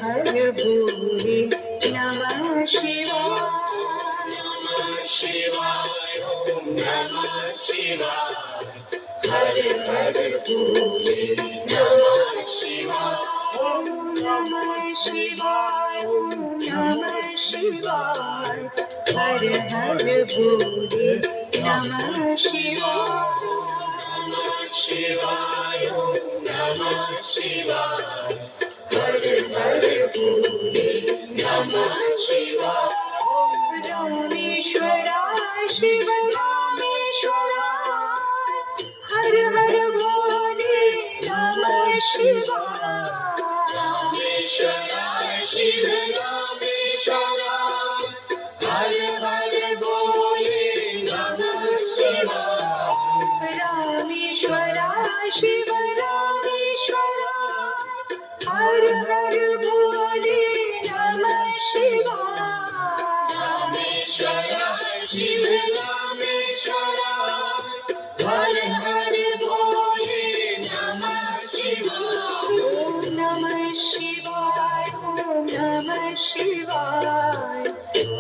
हर भोले नमः शिवाय शिवाय ओम नमः शिवाय हर हर भोले नमः शिवाय ओम नमः शिवाय ओम नमः शिवाय हर हर भोले नमः शिवाय शिवाय ओम नमः शिवाय हर हर भोले नमः शिवाय रामेश्वराय शिव रामेश्वराय हर हर भोले नमः शिवाय रामेश्वराय शिव रामेश्वराय हर हर भोले नमः शिवाय रामेश्वराय शिव रामेश्वराय हर हर भोले नमः शिवाय रामेश्वराय शिव रामेश्वराय हर हर भोले नमः शिवाय ओम नमः शिवाय ओम नमः शिवाय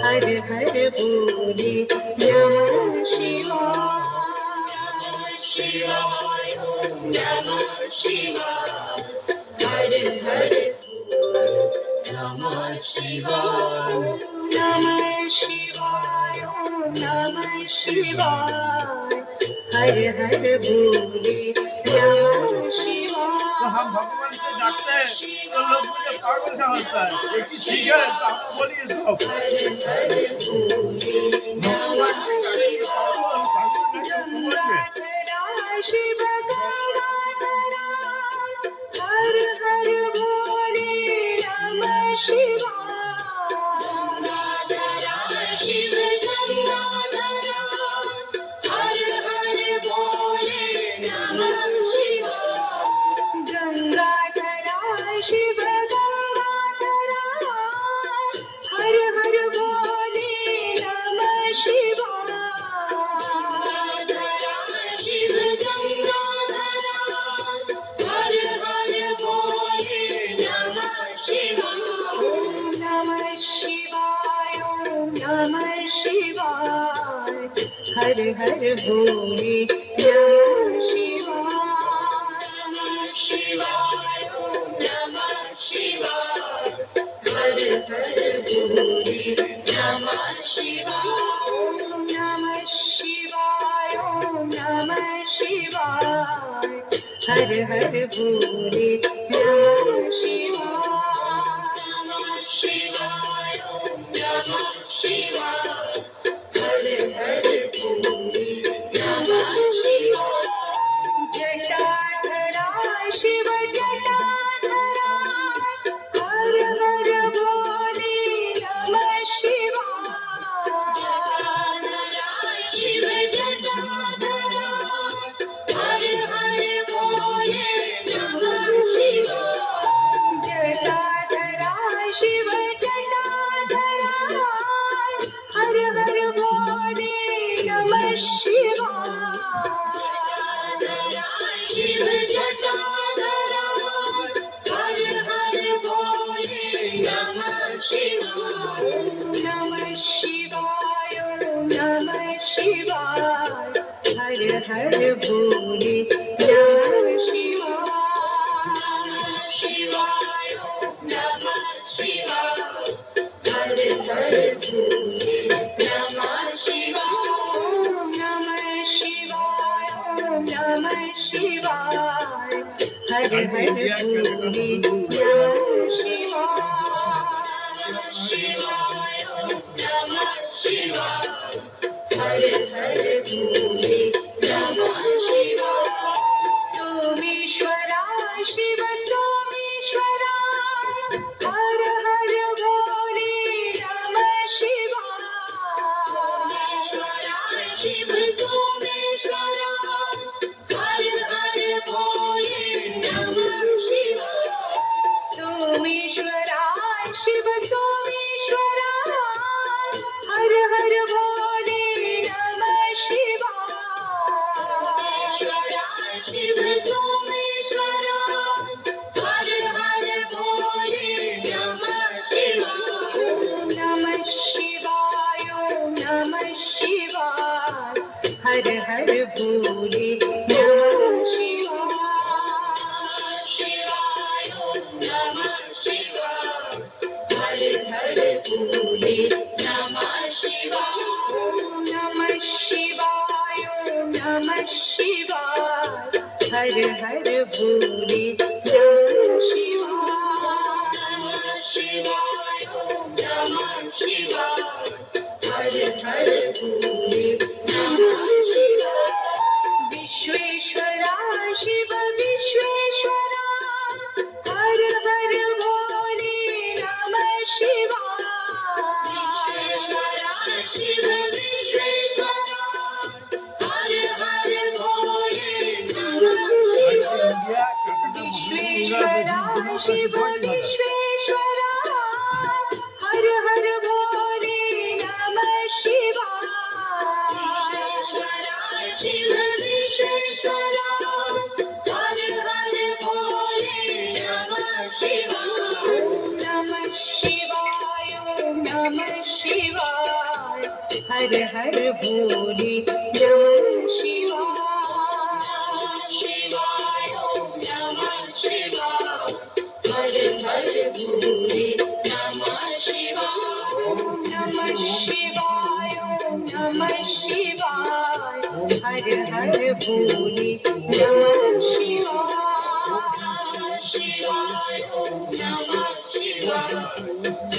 हर हर भोले नमः शिवाय शिवाय ओम नमः शिवाय हर हर नमः शिवाय नमः शिवाय ओम नमः शिवाय हर हर भोले नमः शिवाय तो हम भगवान से डाकते हैं तो लोग मुझे पागल समझता है लेकिन ठीक है तो आप बोलिए सब हर हर भोले नमः गंगाधरा शिव गंगाधरा हर हर भोले नमः शिवाय शिव गंगाधरा हर हर भोले नमः शिवाय गंगाधरा शिव गंगाधरा हर हर भोले नमः शिवाय शिव गंगाधरा हर हर भोले नमः शिवाय ओम नमः शिवाय ओम नमः शिवाय हर हर भोले नमः शिवाय शिवाय ओम नमः शिवाय हर हर भोले नमः शिवाय ओम नमः शिवाय ओम नमः शिवाय हर हर भोले नमः शिवाय शिवाय ओम नमः शिवाय हर हर भोले नमः शिवाय जटाधरा शिव जटाधरा हर हर भोले नमः शिवाय शिव जटाधरा हर हर भोले नमः शिवाय जटाधरा शिव जटाधरा हर हर भोले नमः शिवाय शिव जटाधरा हर हर भोले नमः शिवाय नमः शिवाय ओम नमः शिवाय हर हर भोले नमः शिवाय शिवाय ओम नमः शिवाय हर हर भोले नमः शिवाय ओम नमः शिवाय ओम नमः शिवाय हर हर भोले नमः शिवाय शिवाय ओम नमः शिवाय हर हर भोले नमः शिवाय सोमेश्वराय शिव सोमेश्वराय हर हर भोले नमः शिवाय शिव सोमेश्वराय हर हर भोले नमः शिवाय सोमेश्वराय शिव सोमेश्वराय हर हर भोले नमः शिवाय भोले नमः शिवाय शिवाय नमः शिवाय हर हर भोले नमः शिवाय ओम नमः शिवाय ओम नमः शिवाय हर हर भोले नमः शिवाय शिवाय नमः शिवाय हर हर भोले नमः शिवाय विश्वेश्वरा शिव विश्वेश्वरा हर हर भोले नमः शिवाय शिव विश्वेश्वरा हर हर भोले नमः विश्वेश्वरा शिव विश्वेश्वरा हर हर भोले नमः शिवाय शिव विश्वेश्वरा हर हर भोले नमः शिवाय ओम नमः शिवाय ओम नमः शिवाय हर हर भोले नमः शिवाय शिवाय नमः शिवाय हर हर भोले नमः शिवाय ओम नमः शिवाय ओम नमः शिवाय हर हर भोले नमः शिवाय शिवाय नमः शिवाय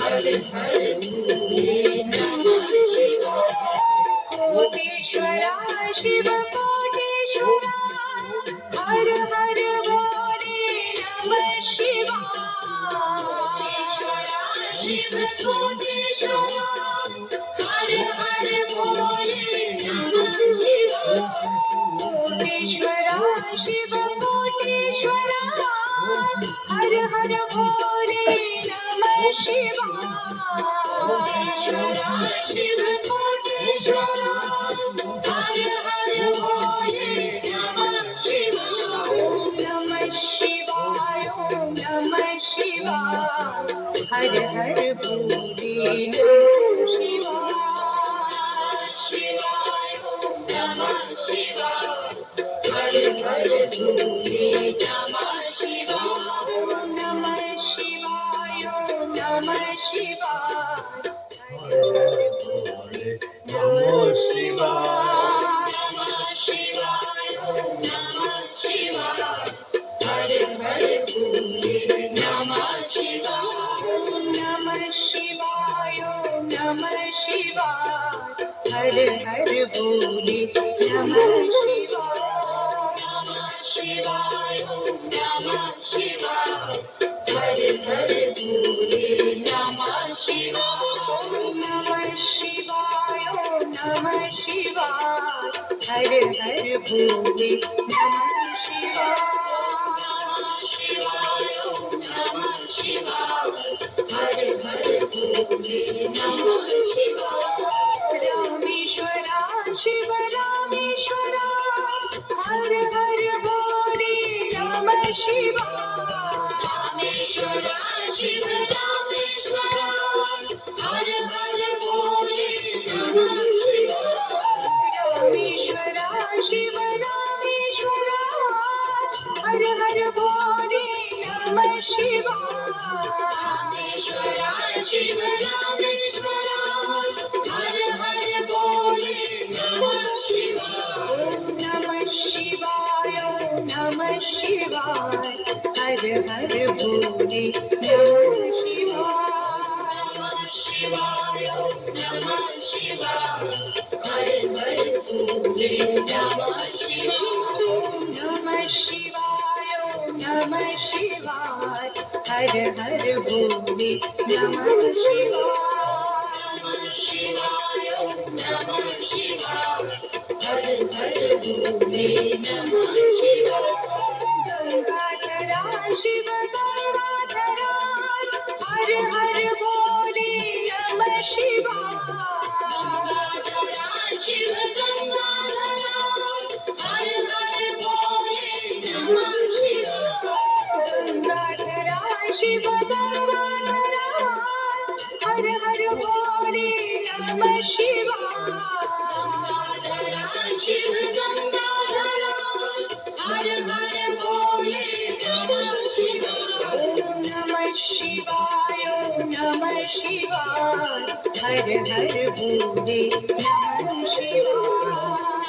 हर हर भोले नमः शिवाय कोटेश्वरा शिव कोटेश्वरा हर हर भोले नमः शिवाय शिव कोटेश्वरा हर हर भोले नमः शिवाय कोटेश्वरा शिव कोटेश्वरा हर हर भोले नमः शिवाय शिव कोटेश्वरा हर हर भोले नमः शिवाय ओम नमः शिवाय ओम नमः शिवाय हर हर भोले नमः शिवाय शिवाय नमः शिवाय हर हर भोले नमः शिवाय ओम नमः शिवाय ओम नमः शिवाय हर हर भोले नमः शिवाय नमः शिवाय नमः शिवाय हर हर भोले नमः शिवाय ओम नमः शिवाय ओम नमः शिवाय हर हर भोले नमः शिवाय शिवाय नमः शिवाय हर हर भोले नमः शिवाय ओम नमः शिवाय ओम नमः शिवाय हर हर भोले नमः शिवाय नमः शिवाय हर हर भोले नमः शिवाय रामेश्वरा शिव रामेश्वरा हर हर भोले नमः शिवाय रामेश्वरा शिव रामेश्वरा हर हर भोले नमः शिवाय रामेश्वरा शिव रामेश्वरा हर हर भोले नमः शिवाय रामेश्वरा शिव रामेश्वरा हर हर भोले नमः शिवाय ओम नमः शिवाय ओम नमः शिवाय हर हर भोले नमः शिवाय शिवाय नमः शिवाय हर हर भोले नमः शिवाय ओम नमः शिवाय ओम नमः शिवाय हर हर भोले नमः शिवाय शिवाय नमः शिवाय हर हर भोले नमः शिवाय गंगाधरा शिव गंगाधरा हर हर भोले नमः शिवाय शिव गंगाधरा हर हर भोले नमः शिवाय गंगाधरा शिव गंगाधरा हर हर भोले नमः शिवाय शिव गंगाधरा हर हर भोले नमः शिवाय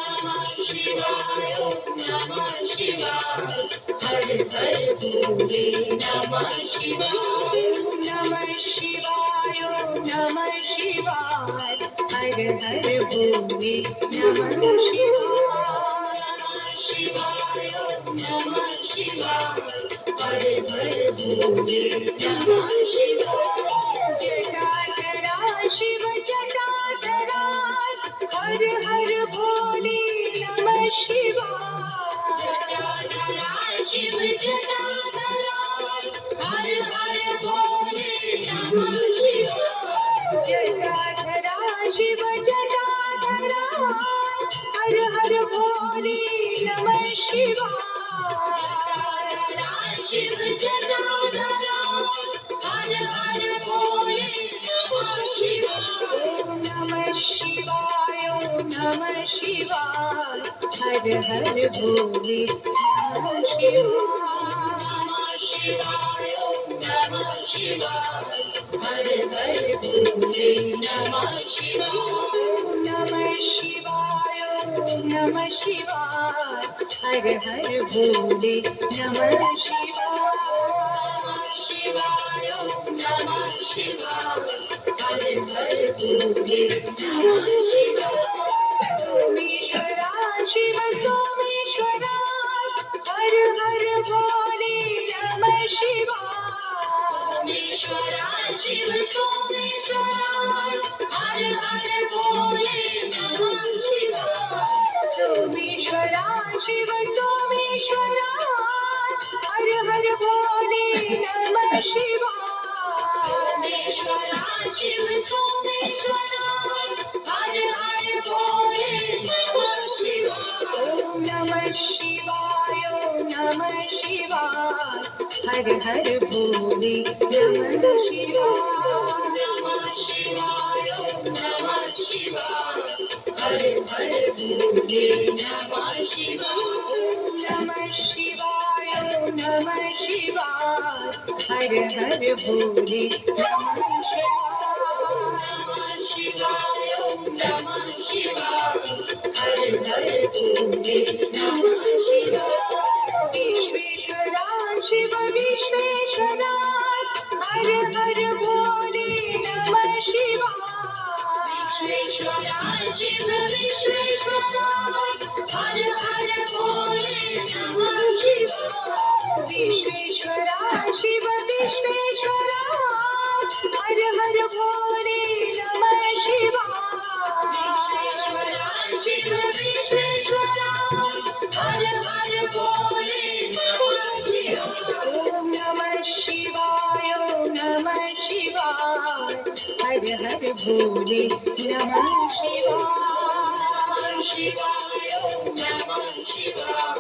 शिवाय नमः शिवाय हर हर भोले नमः शिवाय नमः शिवाय नमः शिवाय हर हर भोले नमः शिवाय शिवाय नमः शिवाय हर हर भोले नमः शिवाय जटाधरा शिव जटाधरा हर हर भोले नमः शिवाय जटाधरा शिव जटाधरा हर हर भोले नमः शिवाय जटाधरा शिव जटाधरा हर हर भोले नमः शिवाय शिव जटाधरा हर हर भोले नमः शिवाय ओम नमः शिवाय ओम नमः शिवाय हर हर भोले नमः शिवाय नमः शिवाय हर हर भोले नमः शिवाय ओम नमः शिवाय ओम नमः शिवाय हर हर भोले नमः शिवाय शिवाय नमः शिवाय हर हर भोले नमः शिवाय सोमेश्वरा शिव सोमेश्वरा हर हर भोले नमः शिवाय सोमेश्वरा शिव सोमेश्वरा हर हर भोले नमः शिवाय सोमेश्वरा शिव सोमेश्वरा हर हर भोले नमः शिवाय सोमेश्वरा शिव सोमेश्वरा हर हर भोले नमः शिवाय ओम नमः शिवाय ओम नमः शिवाय हर हर भोले नमः शिवाय नमः शिवाय नमः शिवाय हर हर भोले नमः शिवाय नमः शिवाय नमः शिवाय हर हर भोले नमः शिवाय नमः शिवाय हर हर भोले नमः शिवाय विश्वेश्वरा शिव विश्वेश्वरा हर हर भोले नमः शिवाय विश्वेश्वरा शिव विश्वेश्वरा हर हर भोले नमः शिवाय विश्वेश्वरा शिव विश्वेश्वरा हर हर भोले नमः शिवाय विश्वेश्वरा शिव विश्वेश्वरा हर हर भोले नमः शिवाय ओम नमः शिवाय ओम नमः शिवाय हर हर भोले नमः शिवाय शिवाय नमः शिवाय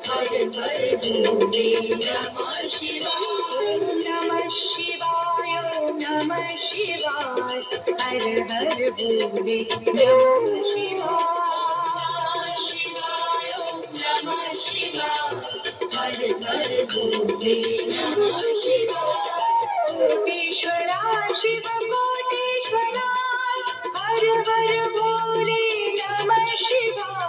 हर हर भोले नमः शिवाय नमः शिवाय ओम नमः शिवाय हर हर भोले नमः शिवाय शिवाय नमः शिवाय हर हर भोले नमः शिवाय कोटेश्वरा शिव कोटेश्वरा हर हर भोले नमः शिवाय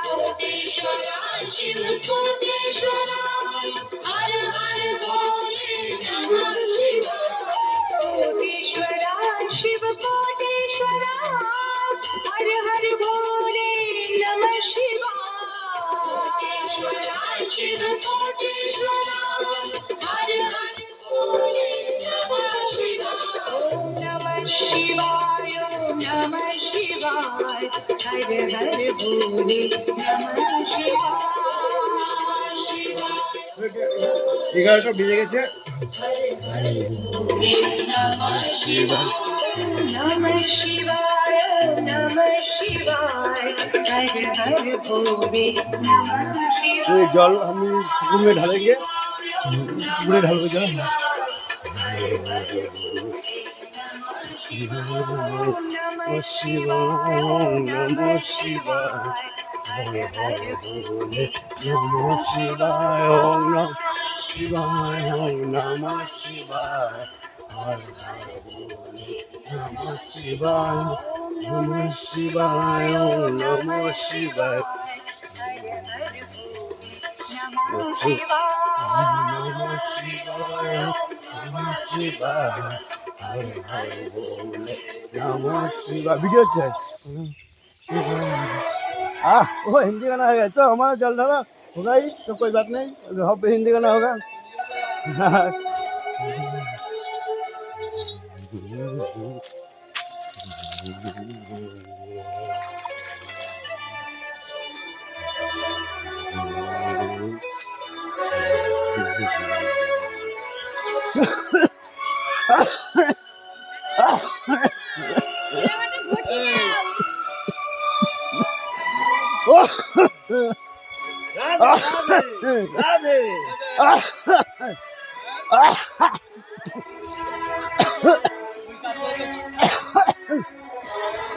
कोटेश्वरा शिव कोटेश्वरा हर हर भोले नमः शिवाय कोटेश्वरा शिव कोटेश्वरा हर हर भोले नमः शिवाय कोटेश्वरा शिव कोटेश्वरा हर हर भोले नमः शिवाय ओम नमः शिवाय ओम नमः शिवाय हर हर भोले नमः शिवाय 11টা বেজে গেছে। नमः शिवाय नमः शिवाय हर हर भोले नमः तो ये शिवाय जल हम पुकुर में ढालेंगे, पुकुरे ढाल के जल। नमः शिवाय नमः शिवाय हर हर भोले नमः शिवाय ओम नमः शिवाय ओम नमः शिवाय हर हर भोले Namah Shivaya, Namah Shivaya, Namah Shivaya. Namah Shivaya, Namah Shivaya, Har Har Bole, Namah Shivaya. Video चल वो हिंदी गाना है तो हमारा चल रहा होगा ही तो कोई बात नहीं अब हिंदी गाना होगा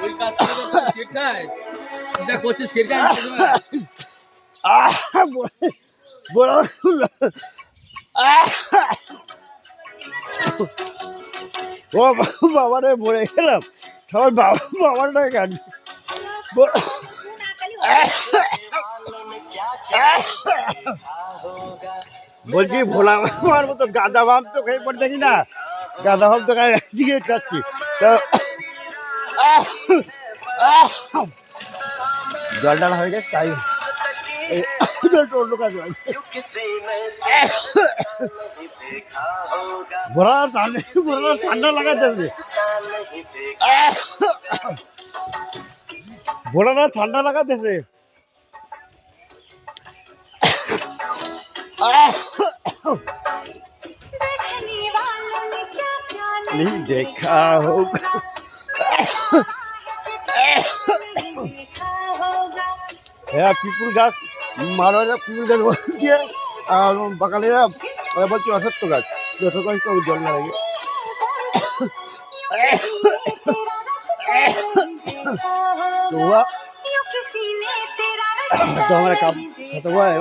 ওই কাজ করে তো শেখায় যা করছে শেখায় বড় ও বাবারে মরে গেলাম সবার বাবারটা গান বলছি ভোলা আমার মতো গাঁদা ভাব তো খেয়ে পড়ে থাকি না গাঁদা ভাব তো খাই সিগারেট খাচ্ছি তো জল ডালা হয়ে গেছে তাই অন্য কাজ ভোলা ঠান্ডা লাগাতে হবে ভোলাটা ঠান্ডা লাগাতে হবে नहीं देखा होगा পিপুল গাছ মারোয়ারা পিপুল গাছ বলছে আর বাঙালিরা বলছে অসত্য গাছ অসত্য গাছ তো জল না লাগে तो हमारा काम खत्म हुआ है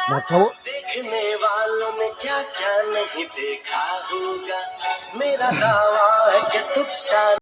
भात खाओ देखने वालों ने क्या क्या नहीं देखा होगा मेरा दावा है कि तुझ